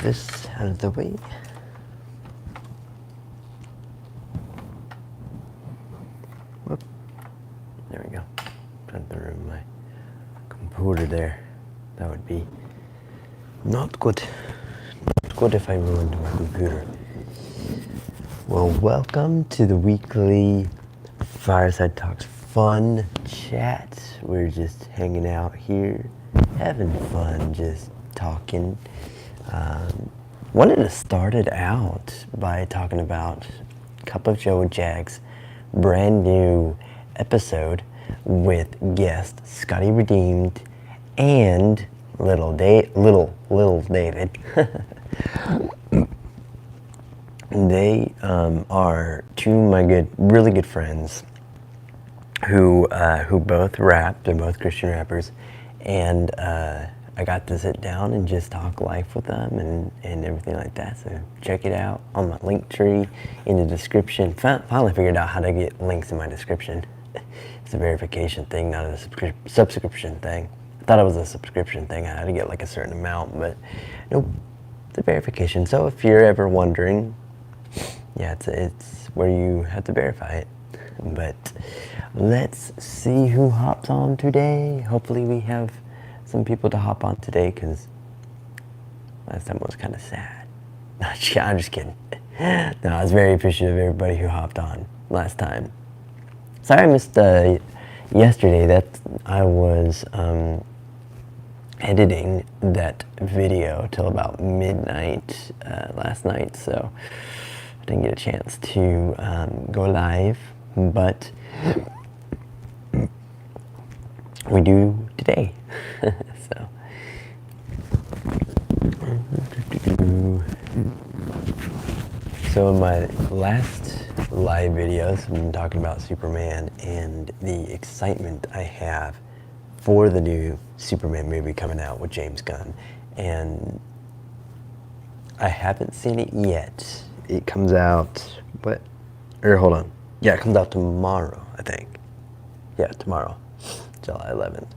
this out of the way. Whoop. There we go. Trying to remove my computer there. That would be not good. Not good if I ruined my computer. Well, welcome to the weekly Fireside Talks Fun chat. We're just hanging out here, having fun, just talking. Wanted to start it out by talking about Cup of Joe and Jag's brand new episode with guest Scotty Redeemed and little David. They are two of my really good friends who both rap. They're both Christian rappers, and I got to sit down and just talk life with them and everything like that. So check it out on my link tree in the description. Finally figured out how to get links in my description. It's a verification thing, not a subscription thing. I thought it was a subscription thing. I had to get like a certain amount, but nope, it's a verification. So if you're ever wondering, yeah, it's where you have to verify it. But let's see who hops on today. Hopefully we have some people to hop on today, because last time was kind of sad. I'm just kidding. No, I was very appreciative of everybody who hopped on last time. Sorry I missed yesterday. That I was editing that video till about midnight last night, so I didn't get a chance to go live, but we do today. So in my last live videos, I've been talking about Superman and the excitement I have for the new Superman movie coming out with James Gunn. And I haven't seen it yet. It comes out, hold on. Yeah, it comes out tomorrow, I think. Yeah, tomorrow, July 11th.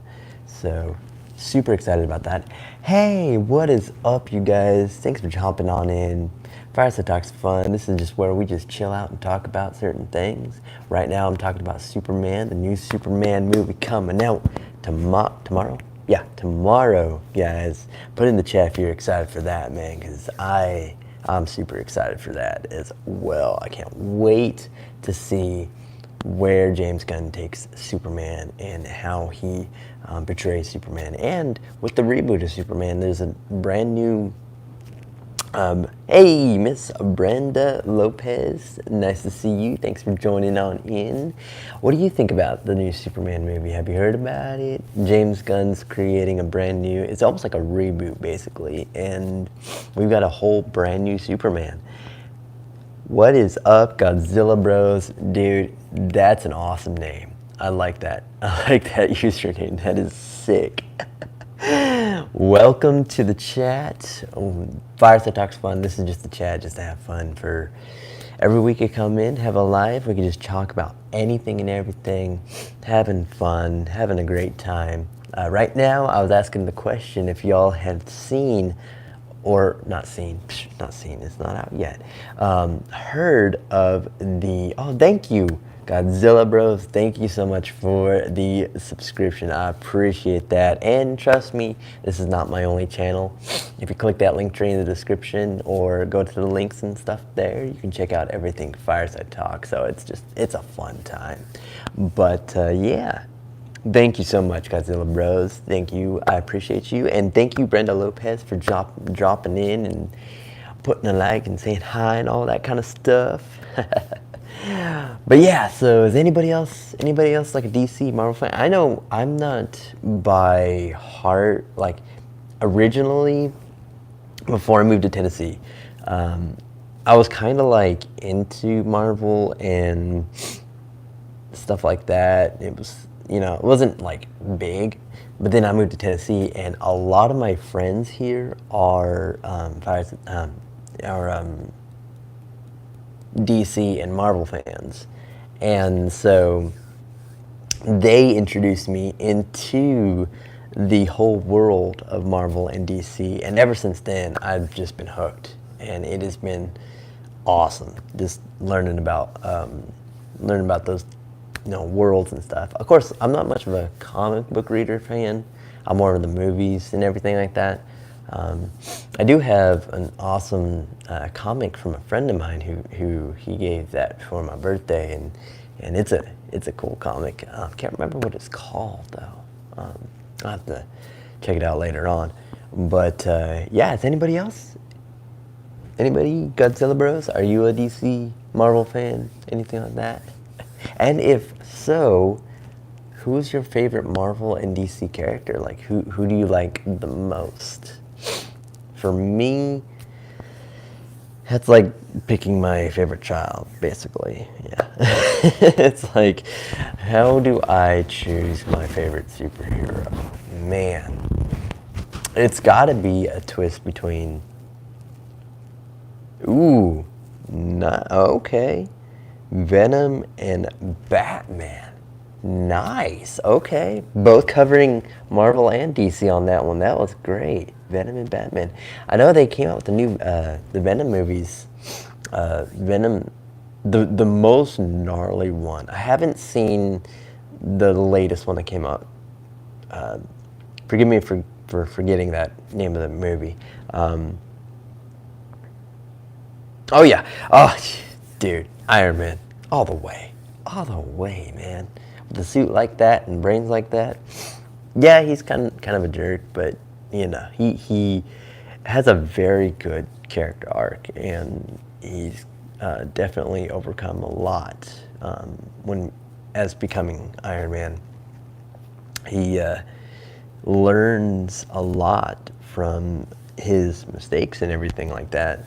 So, super excited about that. Hey, what is up, you guys? Thanks for hopping on in. Fireside Talks Fun. This is just where we just chill out and talk about certain things. Right now, I'm talking about Superman, the new Superman movie coming out tomorrow. Yeah, tomorrow, guys. Put in the chat if you're excited for that, man, because I'm super excited for that as well. I can't wait to see where James Gunn takes Superman and how he portrays Superman. And with the reboot of Superman, there's a brand new hey, Miss Brenda Lopez, nice to see you. Thanks for joining on in. What do you think about the new Superman movie? Have you heard about it? James Gunn's creating a brand new, it's almost like a reboot basically, and we've got a whole brand new Superman. What is up, Godzilla Bros? Dude, that's an awesome name. I like that. I like that username. That is sick. Welcome to the chat. Fireside Talks Fun. This is just the chat, just to have fun. For every week you come in, have a live. We can just talk about anything and everything, having fun, having a great time. Right now, I was asking the question if y'all had seen, or not seen, it's not out yet, heard of the, oh, thank you, Godzilla Bros, thank you so much for the subscription. I appreciate that. And trust me, this is not my only channel. If you click that link tree in the description or go to the links and stuff there, you can check out everything Fireside Talk. So it's a fun time. But yeah, thank you so much, Godzilla Bros. Thank you. I appreciate you. And thank you, Brenda Lopez, for dropping in and putting a like and saying hi and all that kind of stuff. But yeah, so is anybody else like a DC Marvel fan? I know I'm not by heart, like originally before I moved to Tennessee, I was kind of like into Marvel and stuff like that. It was, it wasn't like big, but then I moved to Tennessee and a lot of my friends here are DC and Marvel fans, and so they introduced me into the whole world of Marvel and DC, and ever since then, I've just been hooked, and it has been awesome just learning about those worlds and stuff. Of course, I'm not much of a comic book reader fan. I'm more of the movies and everything like that. I do have an awesome comic from a friend of mine who he gave that for my birthday, and it's a cool comic. I can't remember what it's called though. I'll have to check it out later on. But yeah, is anybody else? Anybody? Godzilla Bros? Are you a DC Marvel fan? Anything like that? And if so, who's your favorite Marvel and DC character? Like, who do you like the most? For me, that's like picking my favorite child, basically. Yeah. It's like, how do I choose my favorite superhero? Man, it's got to be a twist between. Ooh, okay. Venom and Batman. Nice. Okay. Both covering Marvel and DC on that one. That was great. Venom and Batman. I know they came out with the new the Venom movies. Venom, the most gnarly one. I haven't seen the latest one that came out. Forgive me for forgetting that name of the movie. Oh yeah. Oh, dude. Iron Man. All the way. All the way, man. With a suit like that and brains like that. Yeah, he's kind of a jerk, but he has a very good character arc, and he's definitely overcome a lot as becoming Iron Man. He learns a lot from his mistakes and everything like that.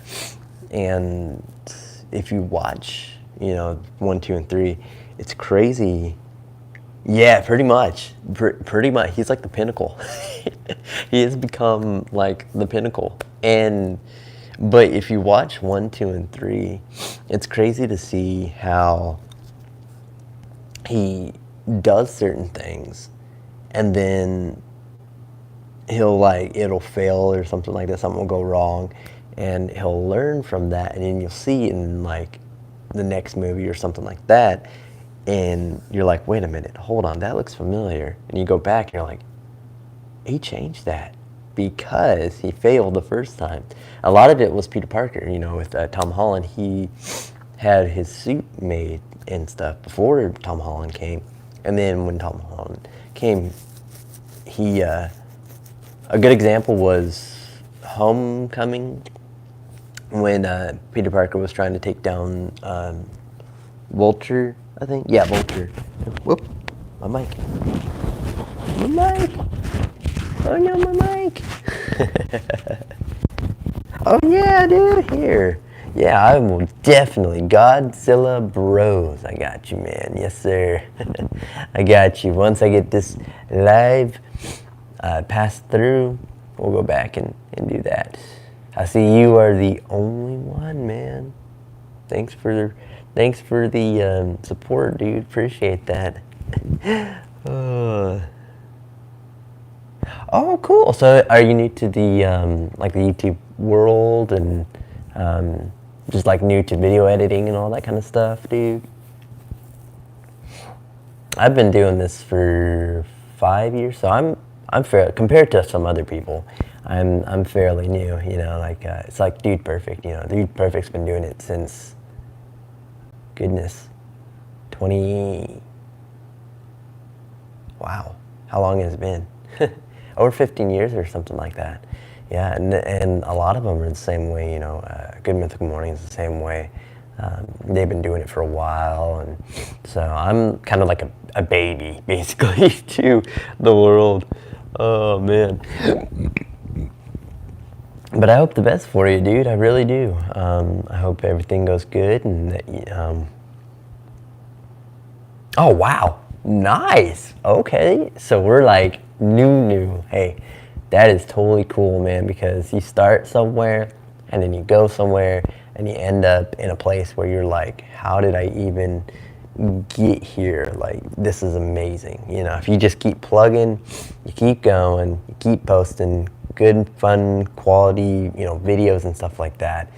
And if you watch, 1, 2, and 3, it's crazy. Yeah, pretty much. Pretty much. He's like the pinnacle. He has become like the pinnacle. But if you watch 1, 2, and 3, it's crazy to see how he does certain things, and then it'll fail or something like that. Something will go wrong, and he'll learn from that, and then you'll see in like the next movie or something like that, and you're like, wait a minute, hold on, that looks familiar. And you go back and you're like, he changed that because he failed the first time. A lot of it was Peter Parker, with Tom Holland. He had his suit made and stuff before Tom Holland came, and then when Tom Holland came, he a good example was Homecoming, when Peter Parker was trying to take down Vulture, I think. Yeah, Vulture. Whoop, my mic. My mic. Oh no, my mic. Oh yeah, dude, here. Yeah, I will definitely. Godzilla Bros. I got you, man. Yes, sir. I got you. Once I get this live passed through, we'll go back and do that. I see you are the only one, man. Thanks for the support, dude. Appreciate that. Oh, cool. So, are you new to the like the YouTube world and just like new to video editing and all that kind of stuff, dude? I've been doing this for 5 years, so I'm fair compared to some other people. I'm fairly new, it's like Dude Perfect, Dude Perfect's been doing it since, goodness, 20, wow, how long has it been? Over 15 years or something like that. Yeah, and a lot of them are the same way, Good Mythical Morning is the same way. They've been doing it for a while, and so I'm kind of like a baby, basically, to the world. Oh, man. But I hope the best for you, dude. I really do. I hope everything goes good, and that oh, wow. Nice. Okay. So we're like new. Hey, that is totally cool, man, because you start somewhere, and then you go somewhere, and you end up in a place where you're like, how did I even get here, like, this is amazing. You know, if you just keep plugging, you keep going, you keep posting good, fun, quality, you know, videos and stuff like that,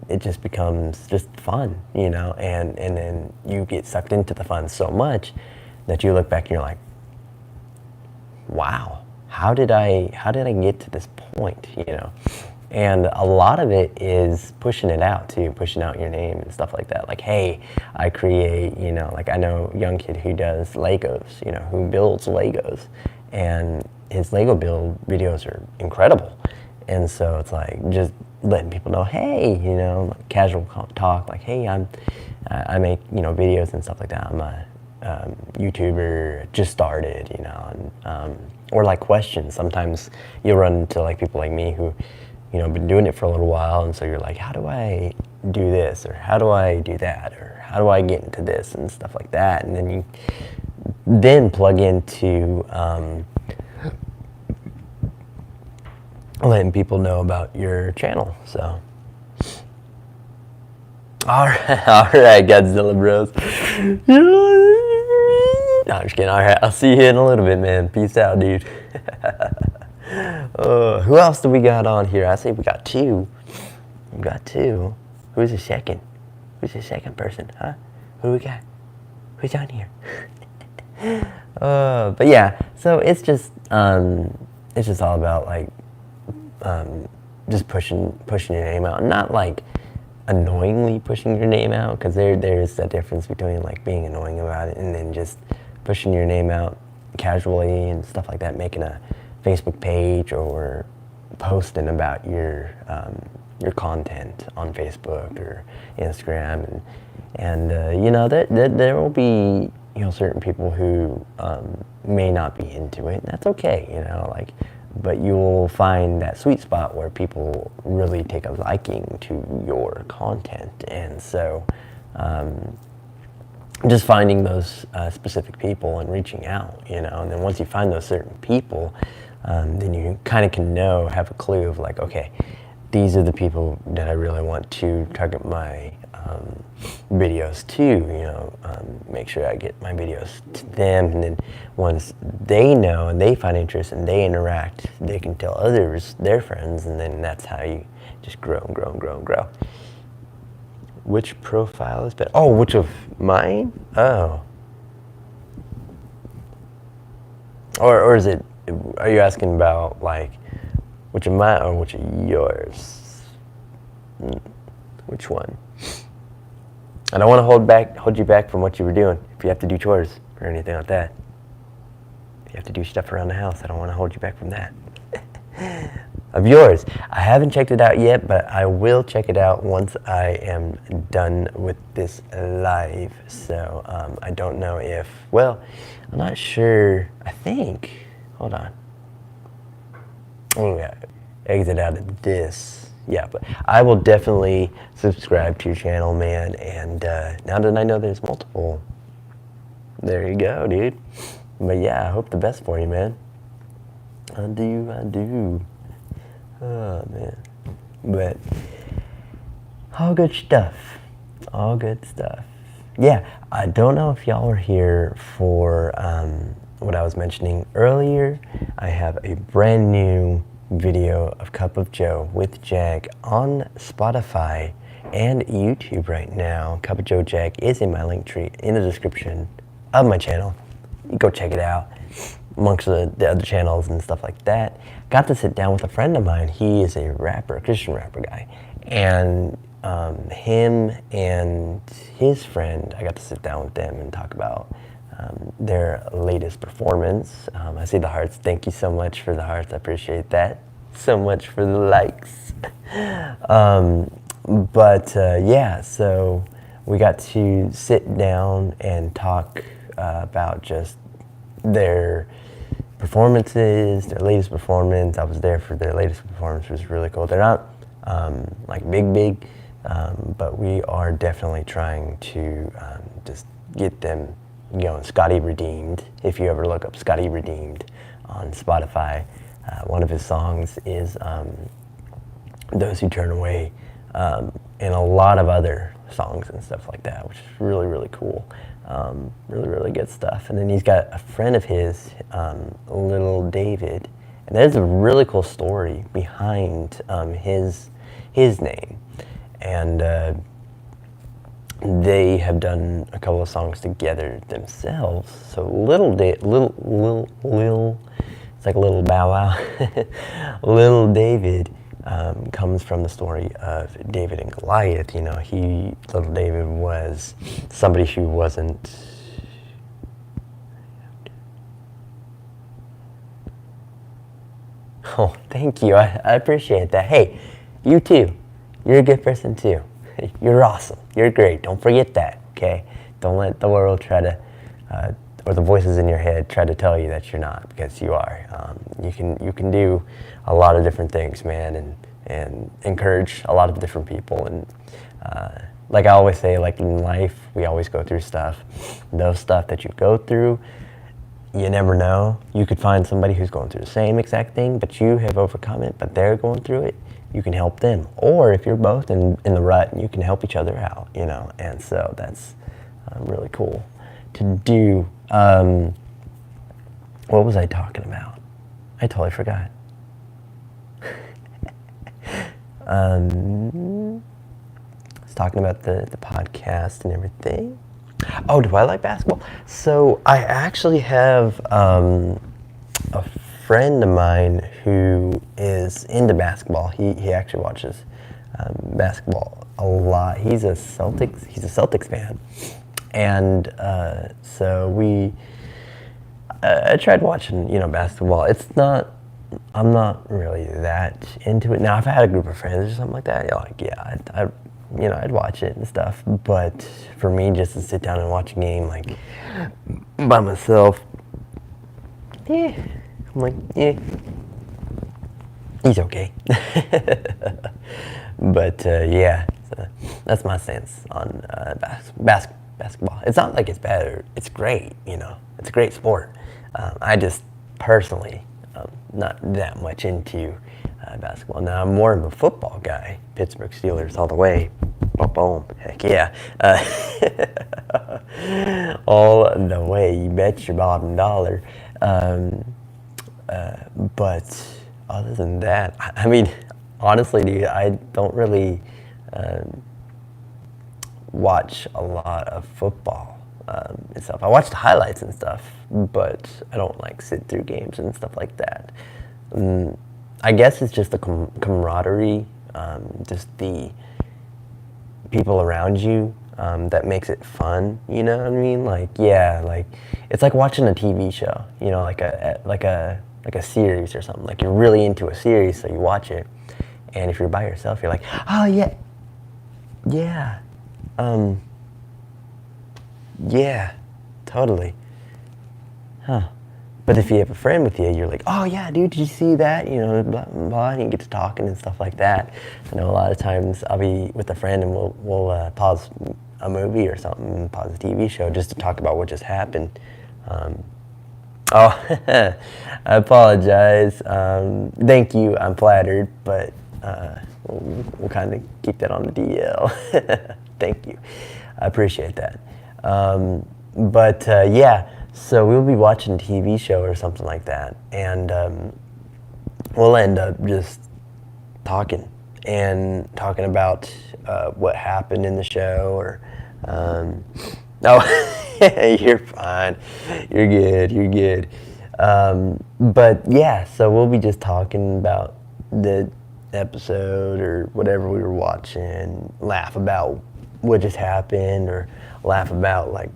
it just becomes just fun, you know, and then you get sucked into the fun so much that you look back and you're like, wow, how did I get to this point, you know? And a lot of it is pushing it out too, pushing out your name and stuff like that. Like, hey, I create, you know, like I know a young kid who does Legos, you know, who builds Legos, and his Lego build videos are incredible. And so it's like just letting people know, hey, you know, like casual talk, like, hey, I make, you know, videos and stuff like that. I'm a YouTuber, just started, you know, and or like questions. Sometimes you'll run into like people like me who, you know, been doing it for a little while, and so you're like, how do I do this, or how do I do that, or how do I get into this and stuff like that, and then you then plug into letting people know about your channel. So all right, Godzilla bros. No, I'm just kidding. All right, I'll see you in a little bit, man. Peace out, dude. Who else do we got on here? I say we got two. We got two. Who's the second? Who's the second person, huh? Who do we got? Who's on here? But yeah, so it's just all about like just pushing your name out, not like annoyingly pushing your name out, because there is a difference between like being annoying about it and then just pushing your name out casually and stuff like that, making a Facebook page or posting about your content on Facebook or Instagram, and you know that there will be, you know, certain people who may not be into it, and that's okay, you know, like, but you'll find that sweet spot where people really take a liking to your content. And so just finding those specific people and reaching out, you know, and then once you find those certain people, then you kind of can have a clue of like, okay, these are the people that I really want to target my videos to, you know, make sure I get my videos to them, and then once they know and they find interest and they interact, they can tell others, their friends, and then that's how you just grow and grow and grow and grow. Which profile is better? Oh, which of mine? Oh. Or is it, are you asking about like which of mine or which of yours? Which one? I don't want to hold you back from what you were doing. If you have to do chores or anything like that, if you have to do stuff around the house, I don't want to hold you back from that. Of yours, I haven't checked it out yet, but I will check it out once I am done with this live. So I don't know if, well, I'm not sure. I think, hold on. Oh yeah, exit out of this. Yeah, but I will definitely subscribe to your channel, man. And now that I know there's multiple, there you go, dude. But yeah, I hope the best for you, man. I do. Oh, man. But all good stuff. All good stuff. Yeah, I don't know if y'all were here for what I was mentioning earlier. I have a brand new video of Cup of Joe with Jag on Spotify and YouTube right now. Cup of Joe Jag is in my link tree in the description of my channel. You go check it out amongst the other channels and stuff like that. Got to sit down with a friend of mine. He is a rapper, Christian rapper guy, and him and his friend, I got to sit down with them and talk about their latest performance. I see the hearts. Thank you so much for the hearts. I appreciate that. So much for the likes. Yeah, so we got to sit down and talk about just their performances, their latest performance. I was there for their latest performance. It was really cool. They're not like big, but we are definitely trying to just get them, you know, Scotty Redeemed. If you ever look up Scotty Redeemed on Spotify, one of his songs is Those Who Turn Away, and a lot of other songs and stuff like that, which is really, really cool. Really, really good stuff. And then he's got a friend of his, Little David, and there's a really cool story behind his name. And they have done a couple of songs together themselves. So it's like a little Bow Wow. Little David comes from the story of David and Goliath. You know, Little David was somebody who wasn't. Oh, thank you. I appreciate that. Hey, you too. You're a good person too. You're awesome. You're great. Don't forget that, okay? Don't let the world try to, or the voices in your head try to tell you that you're not, because you are. You can do a lot of different things, man, and encourage a lot of different people. And like I always say, like in life, we always go through stuff. Those stuff that you go through, you never know. You could find somebody who's going through the same exact thing, but you have overcome it, but they're going through it. You can help them. Or if you're both in the rut, you can help each other out, you know. And so that's really cool to do. What was I talking about? I totally forgot. I was talking about the podcast and everything. Oh, do I like basketball? So I actually have a friend of mine who is into basketball. He actually watches basketball a lot. He's a Celtics fan, and so I tried watching, you know, basketball. I'm not really that into it. Now, if I had a group of friends or something like that, I'd watch it and stuff. But for me, just to sit down and watch a game like by myself, I'm like, he's okay. But so that's my stance on basketball. It's not like it's bad or it's great, you know. It's a great sport. I just personally not that much into basketball. Now I'm more of a football guy. Pittsburgh Steelers all the way. Boom, boom. Heck yeah. All the way. You bet your bottom dollar. But other than that, I mean, honestly, dude, I don't really watch a lot of football itself. I watch the highlights and stuff, but I don't like sit through games and stuff like that. I guess it's just the camaraderie, just the people around you that makes it fun. You know what I mean? Like, yeah, like it's like watching a TV show. You know, like a series or something. Like you're really into a series, so you watch it. And if you're by yourself, you're like, oh yeah, yeah, totally, huh? But if you have a friend with you, you're like, oh yeah, dude, did you see that? You know, blah, blah, blah, and you get to talking and stuff like that. I know a lot of times I'll be with a friend and we'll pause a movie or something, pause a TV show just to talk about what just happened. I apologize. Thank you, I'm flattered, but we'll kind of keep that on the DL. Thank you, I appreciate that. Yeah. So we'll be watching a TV show or something like that, and we'll end up just talking about what happened in the show, or you're fine, you're good. But yeah, so we'll be just talking about the episode or whatever we were watching, laugh about what just happened, or laugh about like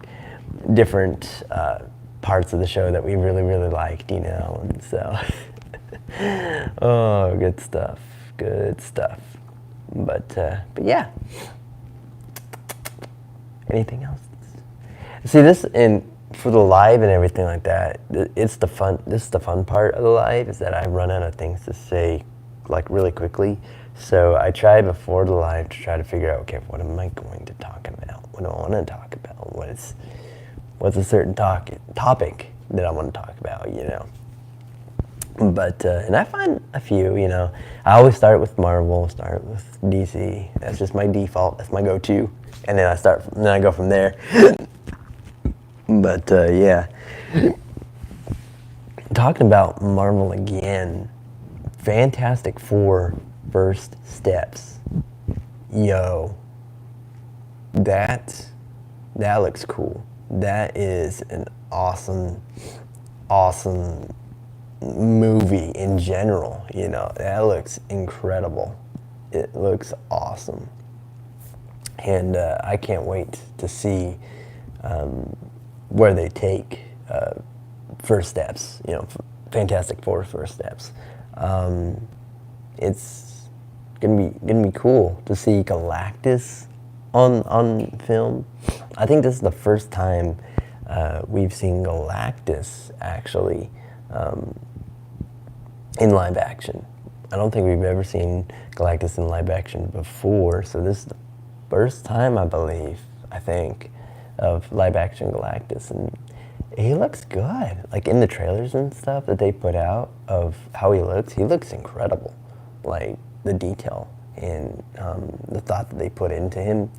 different parts of the show that we really, really liked, you know, and so, oh, good stuff. But yeah. Anything else? See, this, and for the live and everything like that, this is the fun part of the live, is that I run out of things to say, like, really quickly. So I try before the live to try to figure out, okay, what am I going to talk about? What do I want to talk about? What's a certain topic that I want to talk about, you know? But and I find a few, I always start with Marvel, start with DC. That's just my default. That's my go-to, and then I go from there. But yeah, talking about Marvel again, Fantastic Four First Steps. Yo, that looks cool. That is an awesome movie in general. That looks incredible. It looks awesome, and I can't wait to see where they take First Steps. Fantastic Four First Steps. It's gonna be cool to see Galactus on film. I think this is the first time we've seen Galactus actually in live action. I don't think we've ever seen Galactus in live action before, so this is the first time, I think, of live action Galactus, and he looks good. Like in the trailers and stuff that they put out of how he looks incredible. Like the detail and the thought that they put into him,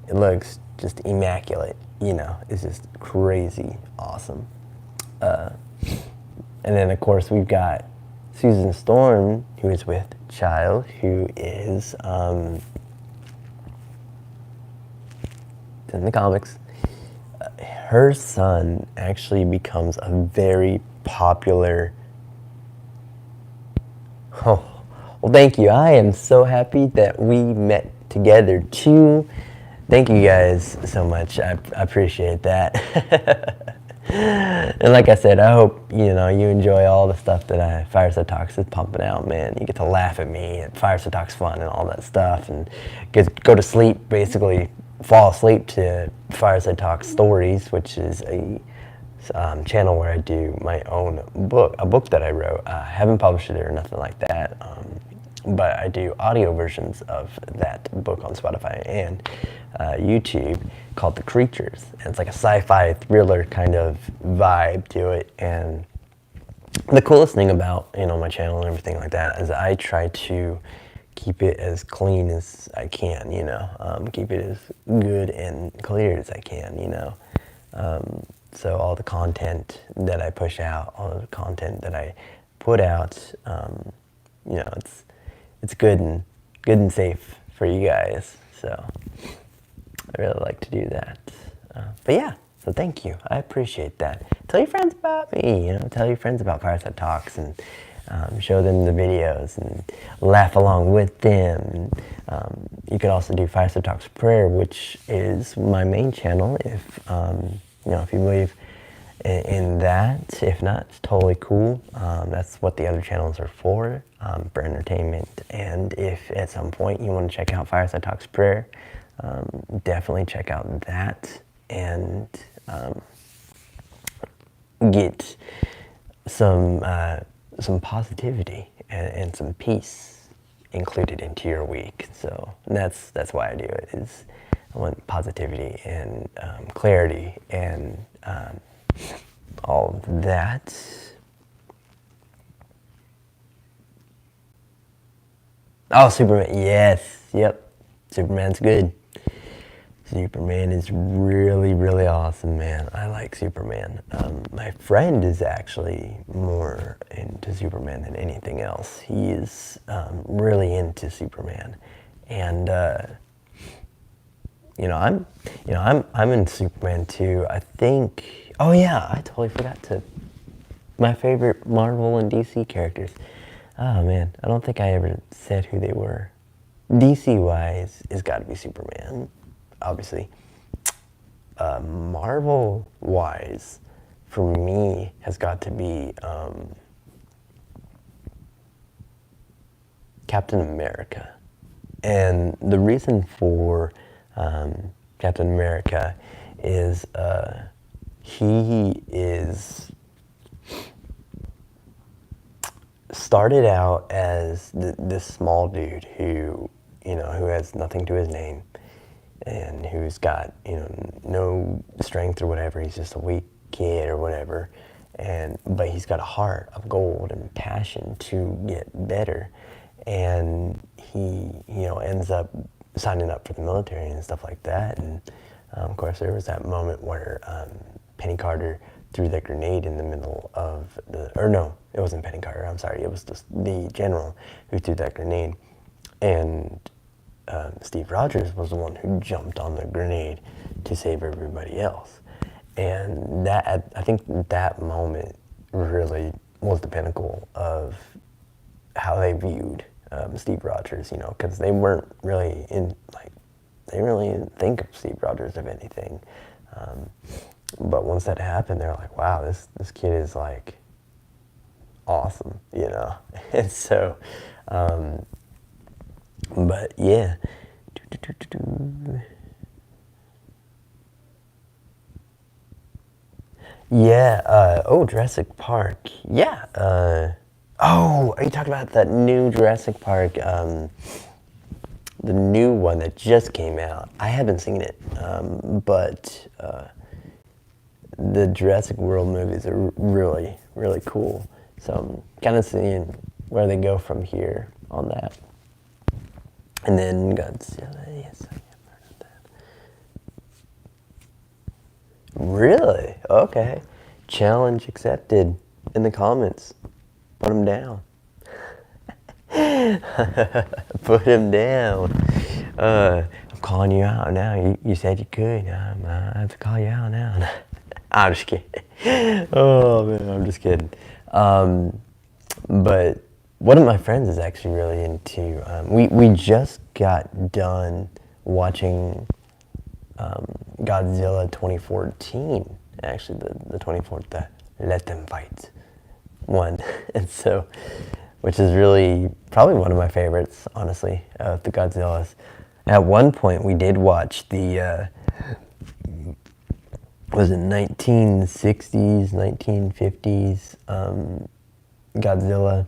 it looks just immaculate. It's just crazy awesome. And then of course we've got Susan Storm, who is with child, who is in the comics. Her son actually becomes a very popular. Oh, well, thank you. I am so happy that we met together too. Thank you guys so much. I appreciate that. And like I said, I hope you enjoy all the stuff that Fireside Talks is pumping out, man. You get to laugh at me at Fireside Talks Fun and all that stuff, and go to sleep, basically fall asleep to Fireside Talks Stories, which is a channel where I do my own book, a book that I wrote. I haven't published it or nothing like that, but I do audio versions of that book on Spotify and YouTube called The Creatures. And it's like a sci-fi thriller kind of vibe to it. And the coolest thing about my channel and everything like that is I try to keep it as clean as I can, keep it as good and clear as I can, so all the content that I push out, all the content that I put out, it's good and safe for you guys. So I really like to do that. But yeah, so thank you. I appreciate that. Tell your friends about me. Tell your friends about Fireside Talks and show them the videos and laugh along with them. You could also do Fireside Talks Prayer, which is my main channel. If if you believe in that. If not, it's totally cool. That's what the other channels are for entertainment. And if at some point you want to check out Fireside Talks Prayer, definitely check out that and get some positivity and some peace included into your week. So that's why I do it. Is I want positivity and clarity and all of that. Oh, Superman, yes, yep, Superman's good. Superman is really, really awesome, man. I like Superman. My friend is actually more into Superman than anything else. He is really into Superman, and I'm in Superman too. I think. Oh yeah, I totally forgot to. My favorite Marvel and DC characters. Oh man, I don't think I ever said who they were. DC-wise, it's got to be Superman, obviously. Marvel-wise, for me, has got to be Captain America. And the reason for Captain America is he is started out as this small dude who has nothing to his name and who's got no strength or whatever. He's just a weak kid or whatever, but he's got a heart of gold and passion to get better, and he ends up signing up for the military and stuff like that. And of course, there was that moment where Penny Carter threw that grenade in the middle of no, it wasn't Penny Carter, I'm sorry, it was the general who threw that grenade. And Steve Rogers was the one who jumped on the grenade to save everybody else. And that, I think that moment really was the pinnacle of how they viewed Steve Rogers, because they weren't really they didn't really think of Steve Rogers of anything. But once that happened, they're like, wow, this kid is like awesome, And so, but yeah. Yeah, Jurassic Park. Yeah. Are you talking about that new Jurassic Park? The new one that just came out. I haven't seen it, but the Jurassic World movies are really, really cool. So I'm kind of seeing where they go from here on that. And then Godzilla, yes, I have heard of that. Really? Okay. Challenge accepted in the comments. Put him down. Put him down. I'm calling you out now. You said you could. I have to call you out now. I'm just kidding. Oh man, I'm just kidding. But one of my friends is actually really into. We just got done watching Godzilla 2014. Actually, the 24th, the Let Them Fight one, and so, which is really probably one of my favorites, honestly, of the Godzillas. At one point, we did watch the. Was it 1960s, 1950s Godzilla,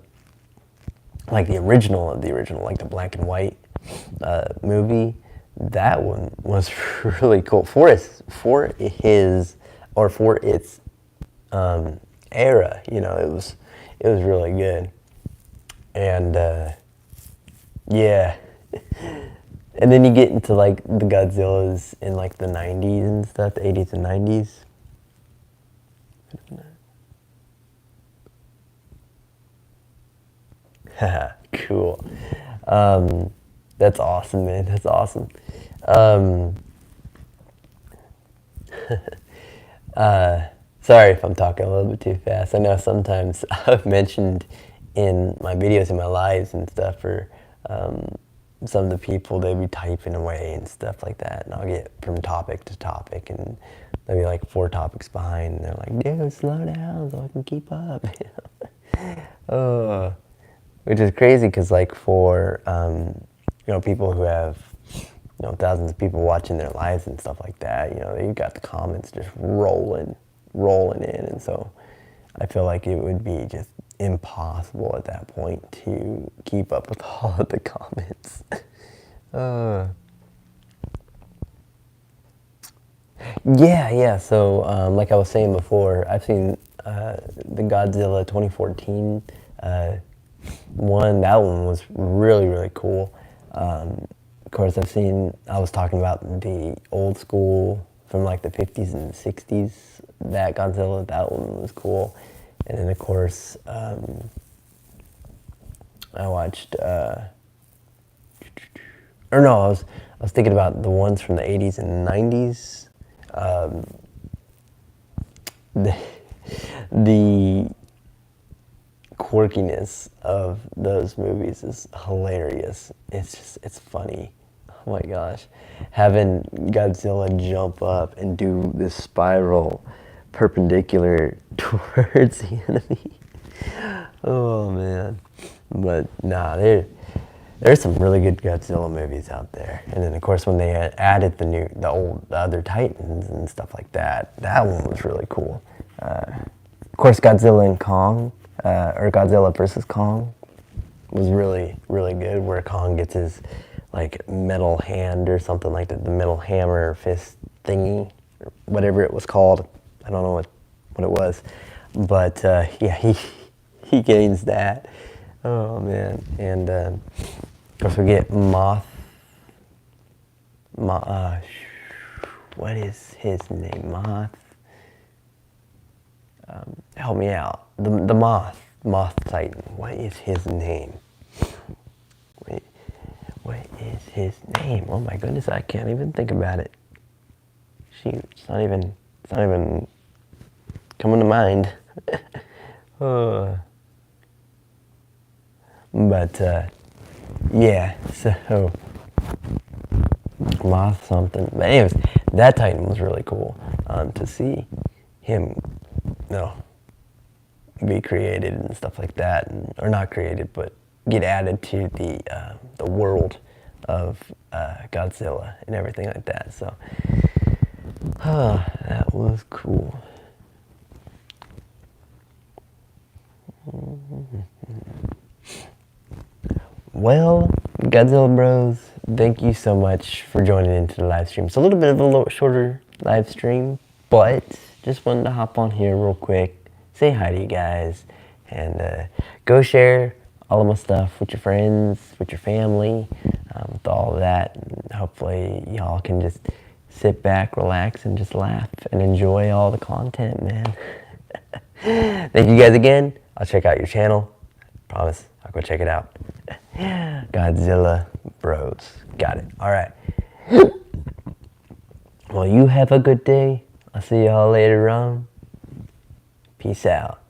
like the original, like the black and white movie. That one was really cool for its era. It was really good, and yeah. And then you get into like the Godzillas in like the 90s and stuff, the 80s and 90s. Haha, cool. That's awesome, man. That's awesome. Sorry if I'm talking a little bit too fast. I know sometimes I've mentioned in my videos, in my lives and stuff, or some of the people, they'd be typing away and stuff like that, and I'll get from topic to topic, and they'll be like 4 topics behind, and they're like, dude, slow down so I can keep up. Which is crazy, because like for people who have thousands of people watching their lives and stuff like that, you've got the comments just rolling in, and so I feel like it would be just impossible at that point to keep up with all of the comments. Yeah. So, like I was saying before, I've seen the Godzilla 2014 one. That one was really, really cool. Of course, I was talking about the old school from like the 50s and 60s. That Godzilla, that one was cool. And then, of course, I watched, I was thinking about the ones from the 80s and 90s. The quirkiness of those movies is hilarious. It's funny. Oh my gosh. Having Godzilla jump up and do this spiral perpendicular towards the enemy. Oh man. But nah, there's some really good Godzilla movies out there. And then of course when they added the other Titans and stuff like that, that one was really cool. Of course Godzilla and Kong, or Godzilla versus Kong, was really, really good, where Kong gets his like metal hand or something like that, the metal hammer fist thingy, or whatever it was called. I don't know what what it was. But yeah, he gains that. Oh man, and of course we get what is his name? Help me out. The Moth Titan. What is his name? Wait, what is his name? Oh my goodness, I can't even think about it. Shoot, it's not even coming to mind. But yeah, so Moth something. But anyways, that Titan was really cool to see him, be created and stuff like that, or not created, but get added to the world of Godzilla and everything like that. So that was cool. Well, Godzilla Bros, thank you so much for joining into the live stream. It's a little bit of a shorter live stream, but just wanted to hop on here real quick, say hi to you guys, and go share all of my stuff with your friends, with your family, with all of that. And hopefully y'all can just sit back, relax, and just laugh and enjoy all the content, man. Thank you guys again. I'll check out your channel. Promise, I'll go check it out. Godzilla Bros. Got it. All right. Well, you have a good day. I'll see y'all later on. Peace out.